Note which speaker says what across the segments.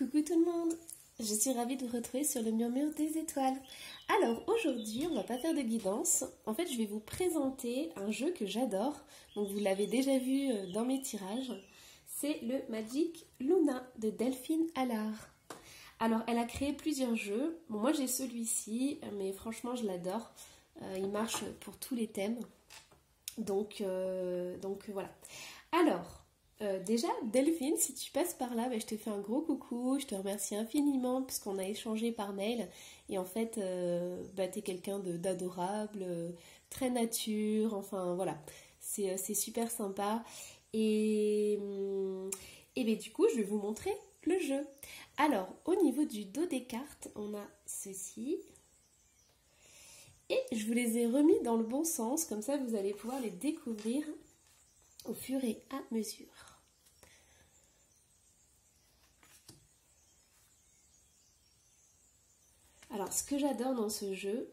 Speaker 1: Coucou tout le monde, je suis ravie de vous retrouver sur le murmure des étoiles. Alors aujourd'hui, on va pas faire de guidance. En fait, je vais vous présenter un jeu que j'adore. Donc vous l'avez déjà vu dans mes tirages. C'est le Magic Luna de Delphine Allard. Alors elle a créé plusieurs jeux. Bon, moi j'ai celui-ci, mais franchement je l'adore. Il marche pour tous les thèmes. Donc voilà. Alors... déjà, Delphine, si tu passes par là, je te fais un gros coucou, je te remercie infiniment puisqu'on a échangé par mail et en fait, t'es quelqu'un d'adorable, très nature, enfin voilà, c'est super sympa et du coup, je vais vous montrer le jeu. Alors, au niveau du dos des cartes, on a ceci et je vous les ai remis dans le bon sens, comme ça vous allez pouvoir les découvrir au fur et à mesure. Alors, ce que j'adore dans ce jeu,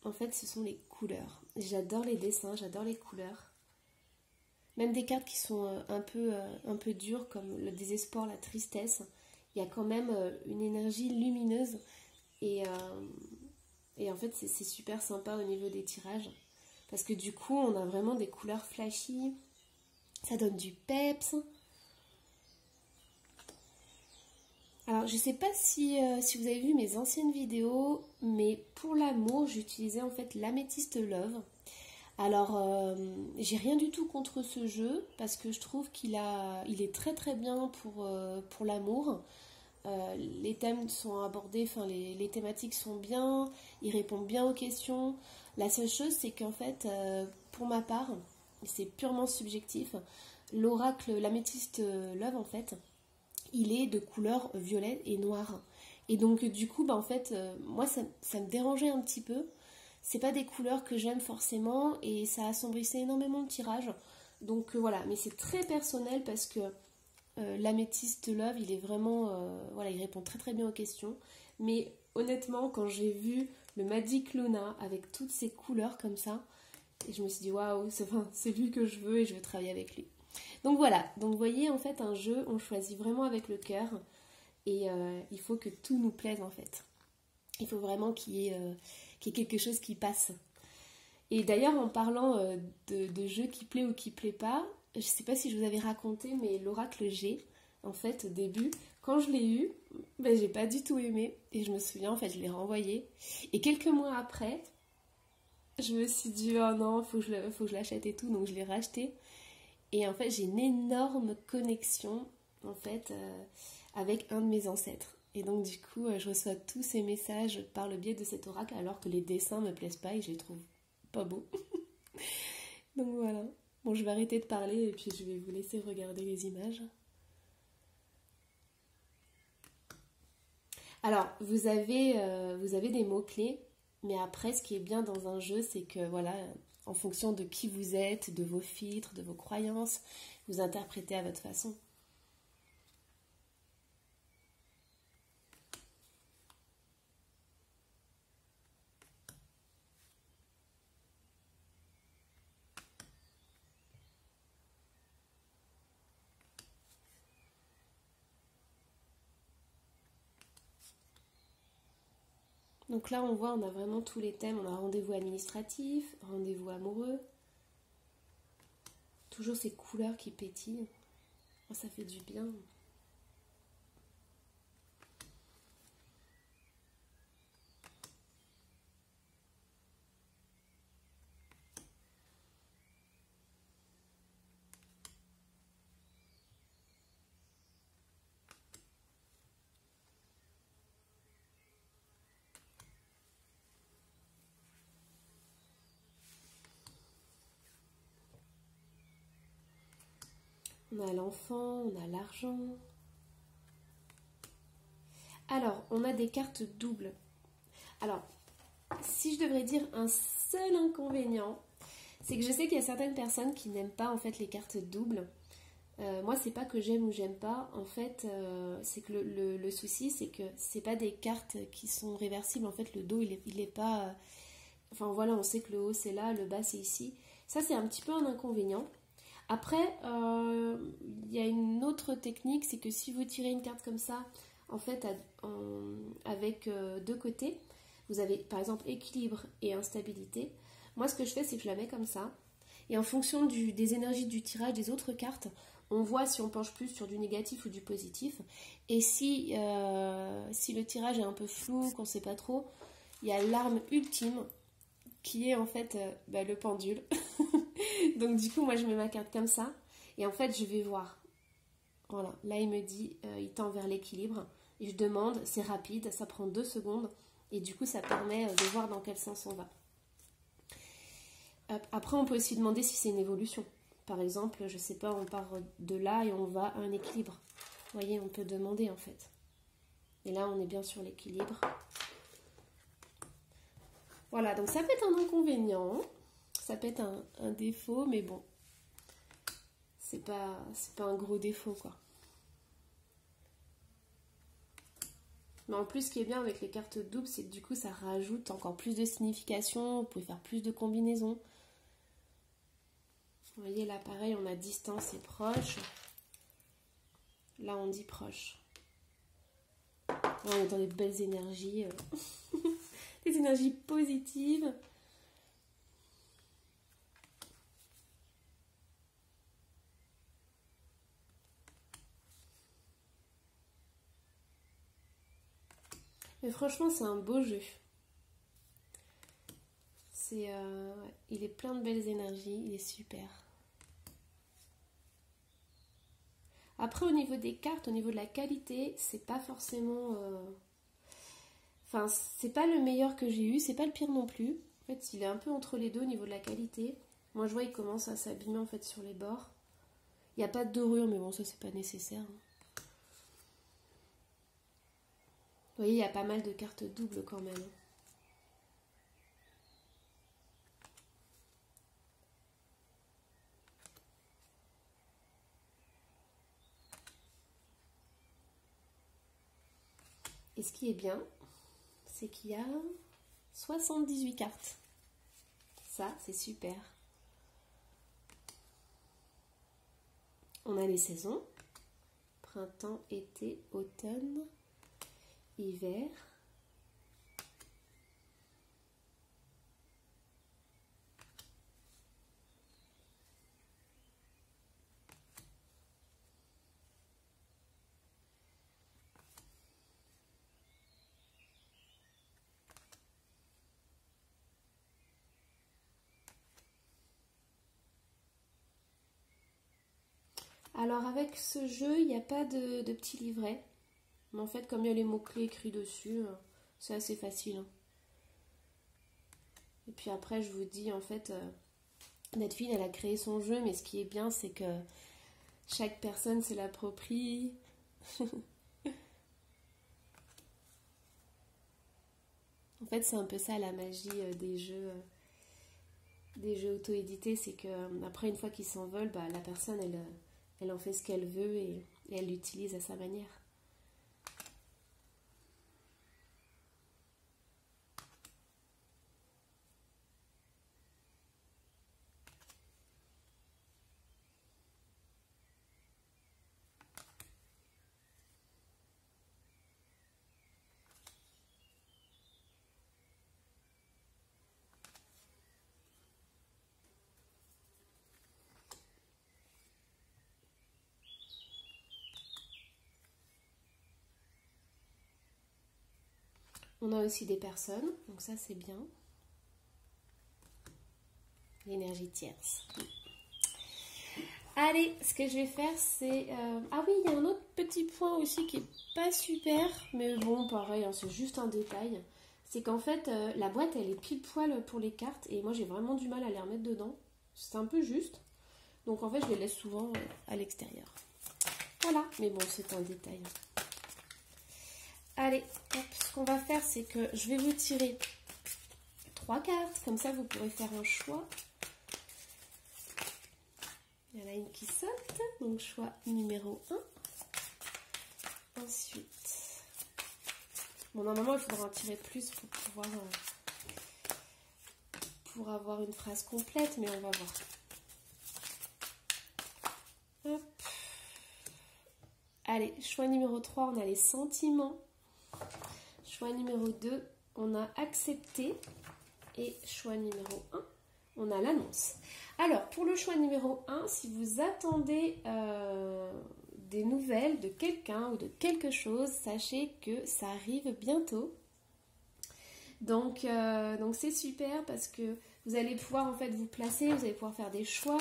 Speaker 1: en fait, ce sont les couleurs. J'adore les dessins, j'adore les couleurs. Même des cartes qui sont un peu dures, comme le désespoir, la tristesse, il y a quand même une énergie lumineuse. Et en fait, c'est super sympa au niveau des tirages. Parce que du coup, on a vraiment des couleurs flashy. Ça donne du peps. Alors, je ne sais pas si vous avez vu mes anciennes vidéos, mais pour l'amour, j'utilisais en fait l'Améthyste Love. Alors, j'ai rien du tout contre ce jeu, parce que je trouve qu'il est très très bien pour l'amour. Les thèmes sont abordés, enfin les thématiques sont bien, il répond bien aux questions. La seule chose, c'est qu'en fait, pour ma part, c'est purement subjectif, l'oracle, l'Améthyste Love en fait, il est de couleur violet et noire. Et donc du coup, en fait, moi ça me dérangeait un petit peu. C'est pas des couleurs que j'aime forcément et ça assombrissait énormément le tirage. Donc voilà, mais c'est très personnel parce que l'Améthyste Love, il est vraiment... voilà, il répond très très bien aux questions. Mais honnêtement, quand j'ai vu le Magic Luna avec toutes ces couleurs comme ça, je me suis dit waouh, c'est lui que je veux et je veux travailler avec lui. Donc voilà, donc vous voyez en fait un jeu, on choisit vraiment avec le cœur et il faut que tout nous plaise en fait. Il faut vraiment qu'il y ait quelque chose qui passe. Et d'ailleurs en parlant de jeux qui plaît ou qui plaît pas, je sais pas si je vous avais raconté mais l'oracle G, en fait au début, quand je l'ai eu, j'ai pas du tout aimé et je me souviens en fait je l'ai renvoyé et quelques mois après, je me suis dit oh non, faut que je l'achète et tout, donc je l'ai racheté. Et en fait, j'ai une énorme connexion en fait avec un de mes ancêtres. Et donc du coup, je reçois tous ces messages par le biais de cet oracle alors que les dessins me plaisent pas et je les trouve pas beaux. Donc voilà. Bon, je vais arrêter de parler et puis je vais vous laisser regarder les images. Alors, vous avez des mots-clés, mais après, ce qui est bien dans un jeu, c'est que voilà, en fonction de qui vous êtes, de vos filtres, de vos croyances, vous interprétez à votre façon. Donc là, on voit, on a vraiment tous les thèmes. On a rendez-vous administratif, rendez-vous amoureux. Toujours ces couleurs qui pétillent. Oh, ça fait du bien. On a l'enfant, on a l'argent. Alors, on a des cartes doubles. Alors, si je devrais dire un seul inconvénient, c'est que je sais qu'il y a certaines personnes qui n'aiment pas en fait les cartes doubles. Moi, c'est pas que j'aime ou j'aime pas. En fait, c'est que le souci, c'est que c'est pas des cartes qui sont réversibles. En fait, le dos, il est pas... Enfin voilà, on sait que le haut c'est là, le bas c'est ici. Ça, c'est un petit peu un inconvénient. Après, il y a une autre technique, c'est que si vous tirez une carte comme ça en fait, avec deux côtés. Vous avez par exemple équilibre et instabilité. Moi, ce que je fais, c'est que je la mets comme ça. Et en fonction des énergies du tirage des autres cartes, on voit si on penche plus sur du négatif ou du positif. Et si le tirage est un peu flou, qu'on ne sait pas trop, il y a l'arme ultime qui est en fait le pendule. Donc du coup, moi, je mets ma carte comme ça. Et en fait, je vais voir. Voilà, là, il me dit, il tend vers l'équilibre. Et je demande, c'est rapide, ça prend 2 secondes. Et du coup, ça permet de voir dans quel sens on va. Après, on peut aussi demander si c'est une évolution. Par exemple, je sais pas, on part de là et on va à un équilibre. Vous voyez, on peut demander en fait. Et là, on est bien sur l'équilibre. Voilà, donc ça peut être un inconvénient, ça peut être un défaut, mais bon, c'est pas un gros défaut, quoi. Mais en plus, ce qui est bien avec les cartes doubles, c'est que du coup, ça rajoute encore plus de signification, vous pouvez faire plus de combinaisons. Vous voyez, là, pareil, on a distance et proche. Là, on dit proche. On est dans des belles énergies, des énergies positives. Mais franchement, c'est un beau jeu. Il est plein de belles énergies, il est super. Après, au niveau des cartes, au niveau de la qualité, c'est pas forcément... Enfin, c'est pas le meilleur que j'ai eu, c'est pas le pire non plus. En fait, il est un peu entre les deux au niveau de la qualité. Moi, je vois, il commence à s'abîmer en fait sur les bords. Il n'y a pas de dorure, mais bon, ça, c'est pas nécessaire. Vous voyez, il y a pas mal de cartes doubles quand même. Et ce qui est bien, c'est qu'il y a 78 cartes. Ça, c'est super. On a les saisons. Printemps, été, automne, hiver. Alors avec ce jeu, il n'y a pas de petit livret. Mais en fait, comme il y a les mots-clés écrits dessus, c'est assez facile. Hein. Et puis après, je vous dis, en fait, Netflix, elle a créé son jeu, mais ce qui est bien, c'est que chaque personne se l'approprie. En fait, c'est un peu ça la magie des jeux auto-édités, c'est que après, une fois qu'ils s'envolent, bah, la personne, elle en fait ce qu'elle veut et elle l'utilise à sa manière. On a aussi des personnes, donc ça c'est bien. L'énergie tierce. Allez, ce que je vais faire, c'est... Ah oui, il y a un autre petit point aussi qui est pas super, mais bon, pareil, hein, c'est juste un détail. C'est qu'en fait, la boîte, elle est pile poil pour les cartes, et moi, j'ai vraiment du mal à les remettre dedans. C'est un peu juste. Donc, en fait, je les laisse souvent à l'extérieur. Voilà, mais bon, c'est un détail. Allez, hop, ce qu'on va faire, c'est que je vais vous tirer 3 cartes. Comme ça, vous pourrez faire un choix. Il y en a une qui saute, donc choix numéro 1. Ensuite, bon, normalement, il faudra en tirer plus pour pouvoir pour avoir une phrase complète, mais on va voir. Hop. Allez, choix numéro 3, on a les sentiments. Choix numéro 2, on a accepté. Et choix numéro 1, on a l'annonce. Alors, pour le choix numéro 1, si vous attendez des nouvelles de quelqu'un ou de quelque chose, sachez que ça arrive bientôt. Donc c'est super parce que vous allez pouvoir en fait vous placer, vous allez pouvoir faire des choix.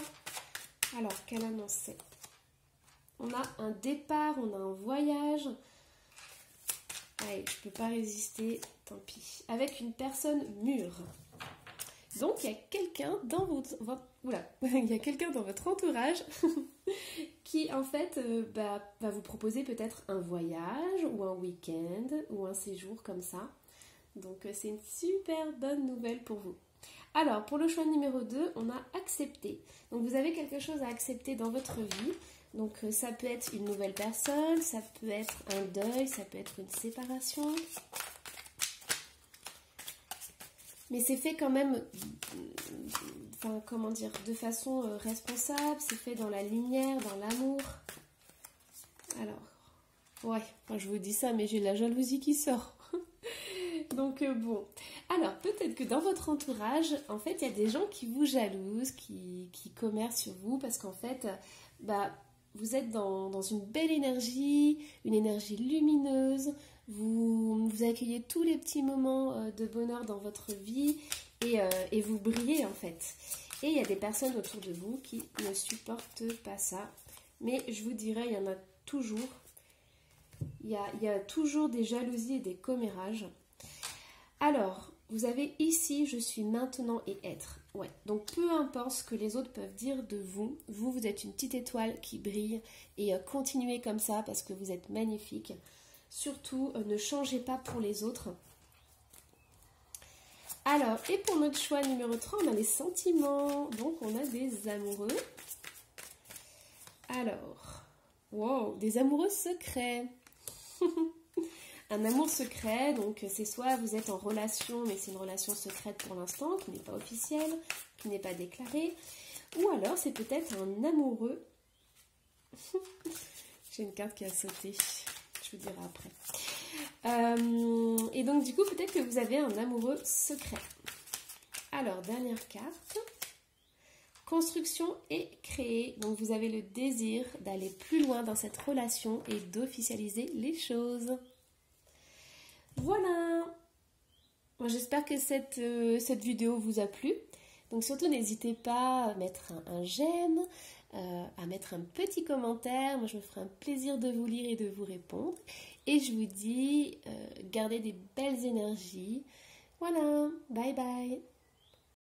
Speaker 1: Alors, quelle annonce c'est? On a un départ, on a un voyage. Allez, je ne peux pas résister, tant pis. Avec une personne mûre. Donc, il y a quelqu'un dans il y a quelqu'un dans votre entourage qui, en fait, va vous proposer peut-être un voyage ou un week-end ou un séjour comme ça. Donc, c'est une super bonne nouvelle pour vous. Alors, pour le choix numéro 2, on a accepté. Donc, vous avez quelque chose à accepter dans votre vie. Donc, ça peut être une nouvelle personne, ça peut être un deuil, ça peut être une séparation. Mais c'est fait quand même, de façon responsable, c'est fait dans la lumière, dans l'amour. Alors, ouais, je vous dis ça, mais j'ai la jalousie qui sort. Donc bon, alors peut-être que dans votre entourage, en fait, il y a des gens qui vous jalousent, qui commercent sur vous, parce qu'en fait, vous êtes dans une belle énergie, une énergie lumineuse, vous accueillez tous les petits moments de bonheur dans votre vie et vous brillez en fait. Et il y a des personnes autour de vous qui ne supportent pas ça. Mais je vous dirais, il y en a toujours. Il y a toujours des jalousies et des commérages. Alors, vous avez ici, je suis maintenant et être. Ouais, donc peu importe ce que les autres peuvent dire de vous, vous êtes une petite étoile qui brille et continuez comme ça parce que vous êtes magnifique. Surtout, ne changez pas pour les autres. Alors, et pour notre choix numéro 3, on a les sentiments. Donc, on a des amoureux. Alors, wow, des amoureux secrets. Un amour secret, donc c'est soit vous êtes en relation, mais c'est une relation secrète pour l'instant, qui n'est pas officielle, qui n'est pas déclarée. Ou alors, c'est peut-être un amoureux. J'ai une carte qui a sauté. Je vous dirai après. Et donc du coup peut-être que vous avez un amoureux secret. Alors dernière carte, construction et créer. Donc vous avez le désir d'aller plus loin dans cette relation et d'officialiser les choses. Voilà. Moi j'espère que cette vidéo vous a plu. Donc surtout n'hésitez pas à mettre un j'aime, à mettre un petit commentaire. Moi je me ferai un plaisir de vous lire et de vous répondre. Et je vous dis, gardez des belles énergies. Voilà, bye bye.